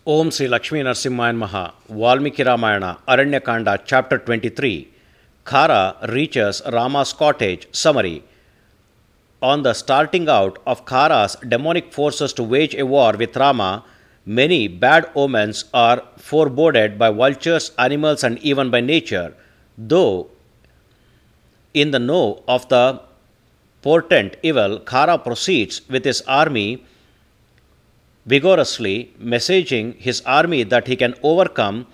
Om Sri Lakshmi Narsimhayan Maha, Valmiki Ramayana, Aranya Kanda, Chapter 23. Khara reaches Rama's cottage. Summary. On the starting out of Khara's demonic forces to wage a war with Rama, many bad omens are foreboded by vultures, animals, and even by nature. Though in the know of the portent evil, Khara proceeds with his army vigorously, messaging his army that he can overcome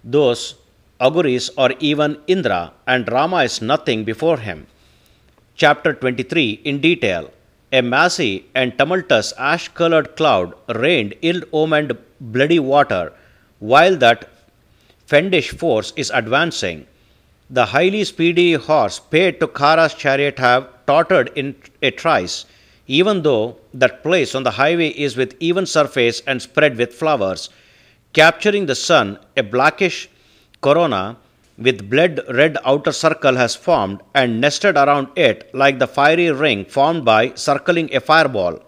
those auguries or even Indra, and Rama is nothing before him. Chapter 23 in detail. A massy and tumultuous ash colored cloud rained ill omened bloody water while that fiendish force is advancing. The highly speedy horse paid to Khara's chariot have tottered in a trice, even though that place on the highway is with even surface and spread with flowers. Capturing the sun, a blackish corona with blood red outer circle has formed and nested around it like the fiery ring formed by circling a fireball.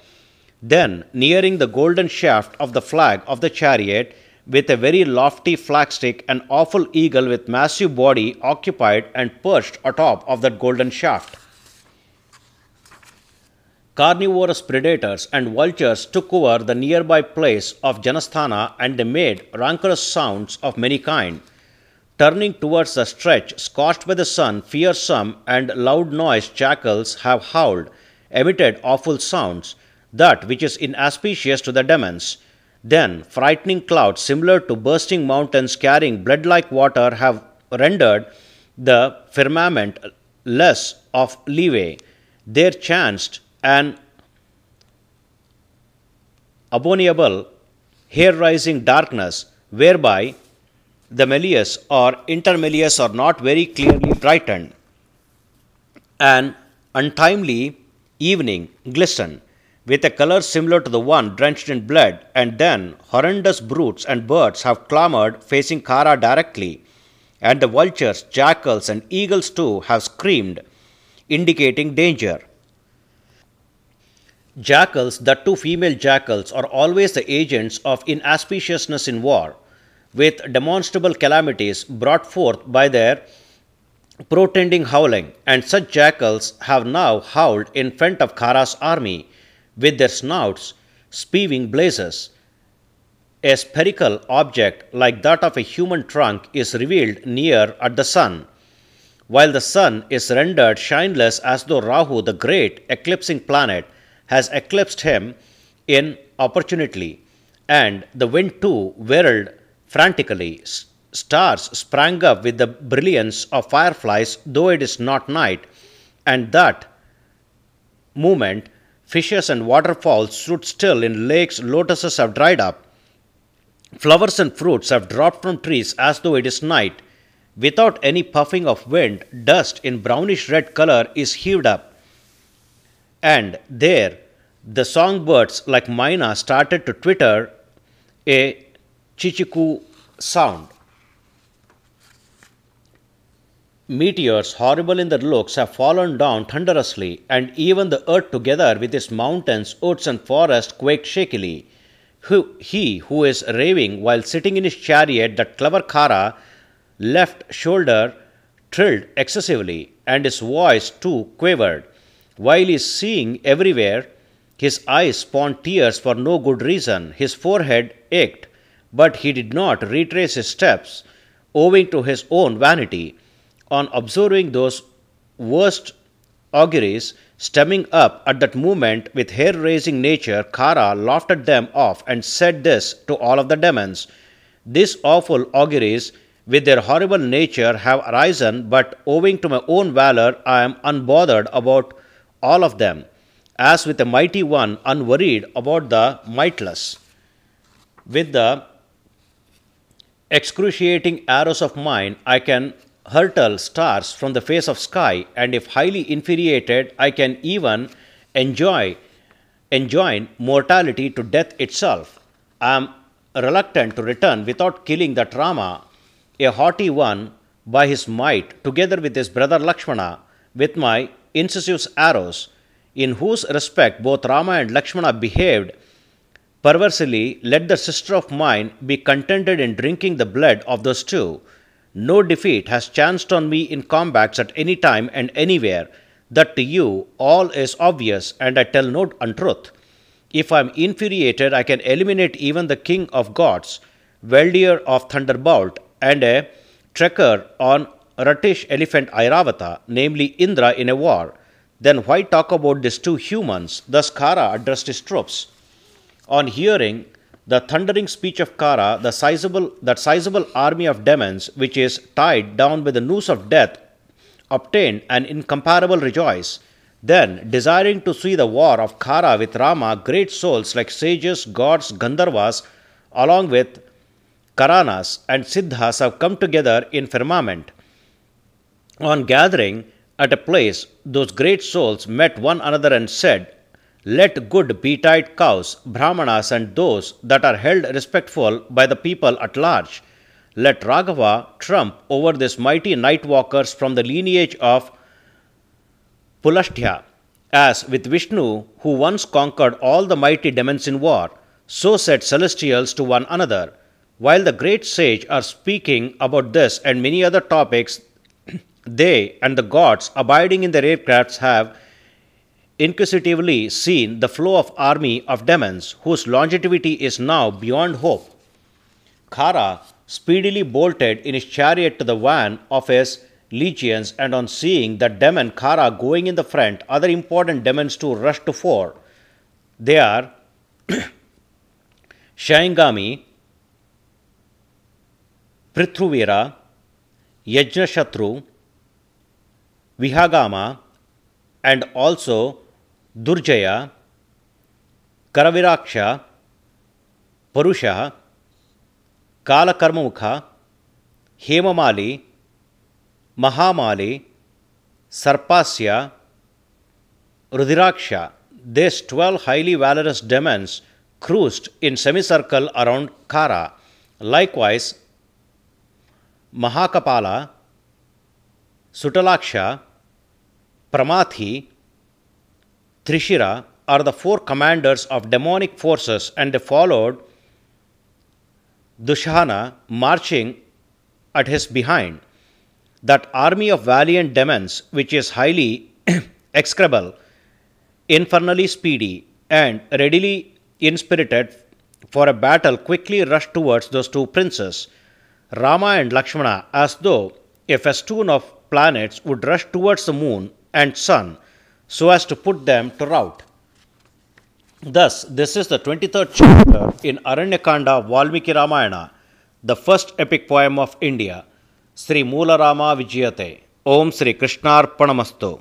Then, nearing the golden shaft of the flag of the chariot, with a very lofty flagstick, an awful eagle with massive body occupied and perched atop of that golden shaft. Carnivorous predators and vultures took over the nearby place of Janasthana, and they made rancorous sounds of many kinds. Turning towards the stretch scorched by the sun, fearsome and loud-noised jackals have howled, emitted awful sounds, that which is inauspicious to the demons. Then frightening clouds similar to bursting mountains carrying blood-like water have rendered the firmament less of leeway. There chanced an abominable hair-rising darkness, whereby the melius or intermelius are not very clearly brightened. An untimely evening glistened, with a color similar to the one drenched in blood, and then horrendous brutes and birds have clamoured facing Khara directly, and the vultures, jackals, and eagles too have screamed, indicating danger. Jackals, the two female jackals, are always the agents of inauspiciousness in war, with demonstrable calamities brought forth by their portending howling, and such jackals have now howled in front of Khara's army, with their snouts spewing blazes. A spherical object like that of a human trunk is revealed near at the sun, while the sun is rendered shineless as though Rahu, the great eclipsing planet, has eclipsed him inopportunely, and the wind too whirled frantically. Stars sprang up with the brilliance of fireflies, though it is not night, and that moment fishes and waterfalls stood still in lakes, lotuses have dried up, flowers and fruits have dropped from trees as though it is night. Without any puffing of wind, dust in brownish red color is heaved up, and there the songbirds like Mina started to twitter a chichiku sound. Meteors, horrible in their looks, have fallen down thunderously, and even the earth together with its mountains, woods, and forests quaked shakily. He who is raving while sitting in his chariot, that clever Khara, left shoulder trilled excessively, and his voice too quavered. While he is seeing everywhere, his eyes spawned tears for no good reason. His forehead ached, but he did not retrace his steps, owing to his own vanity. On observing those worst auguries stemming up at that moment with hair-raising nature, Khara laughed at them off and said this to all of the demons: "These awful auguries with their horrible nature have arisen, but owing to my own valor I am unbothered about all of them, as with a mighty one unworried about the mightless. With the excruciating arrows of mine I can hurtle stars from the face of sky, and if highly infuriated I can even enjoin mortality to death itself. I am reluctant to return without killing that Rama, a haughty one, by his might, together with his brother Lakshmana, with my incisive arrows, in whose respect both Rama and Lakshmana behaved Perversely, let the sister of mine be contented in drinking the blood of those two. No defeat has chanced on me in combats at any time and anywhere, that to you all is obvious, and I tell no untruth. If I am infuriated, I can eliminate even the king of gods, wielder of thunderbolt, and a trekker on Ratish elephant Airavata, namely Indra, in a war. Then why talk about these two humans? Thus Khara addressed his troops. On hearing the thundering speech of Khara, that sizable army of demons, which is tied down with the noose of death, obtained an incomparable rejoice. Then, desiring to see the war of Khara with Rama, great souls like sages, gods, Gandharvas, along with Karanas and Siddhas have come together in firmament. On gathering at a place, those great souls met one another and said, let good betide cows, brahmanas, and those that are held respectful by the people at large. Let Raghava trump over these mighty night walkers from the lineage of Pulasthya, as with Vishnu, who once conquered all the mighty demons in war. So said celestials to one another. While the great sage are speaking about this and many other topics, they and the gods abiding in their aircrafts have inquisitively seen the flow of army of demons, whose longevity is now beyond hope. Khara speedily bolted in his chariot to the van of his legions, and on seeing the demon Khara going in the front, other important demons too rushed to fore. They are Shaingami, Prithuvira, Yajnashatru, Vihagama, and also Durjaya, Karaviraksha, Purusha, Kalakarmamukha, Hemamali, Mahamali, Sarpasya, Rudiraksha. These 12 highly valorous demons cruised in semicircle around Khara. Likewise, Mahakapala, Sutalaksha, Pramathi, Trishira are the four commanders of demonic forces, and they followed Dushana marching at his behind. That army of valiant demons, which is highly execrable, infernally speedy, and readily inspirited for a battle, quickly rushed towards those two princes, Rama and Lakshmana, as though a festoon of planets would rush towards the moon and sun, so as to put them to rout. Thus, this is the 23rd chapter in Aranya Kanda of Valmiki Ramayana, the first epic poem of India. Sri Moola Rama Vijayate. Om Sri Krishnarpanamastu.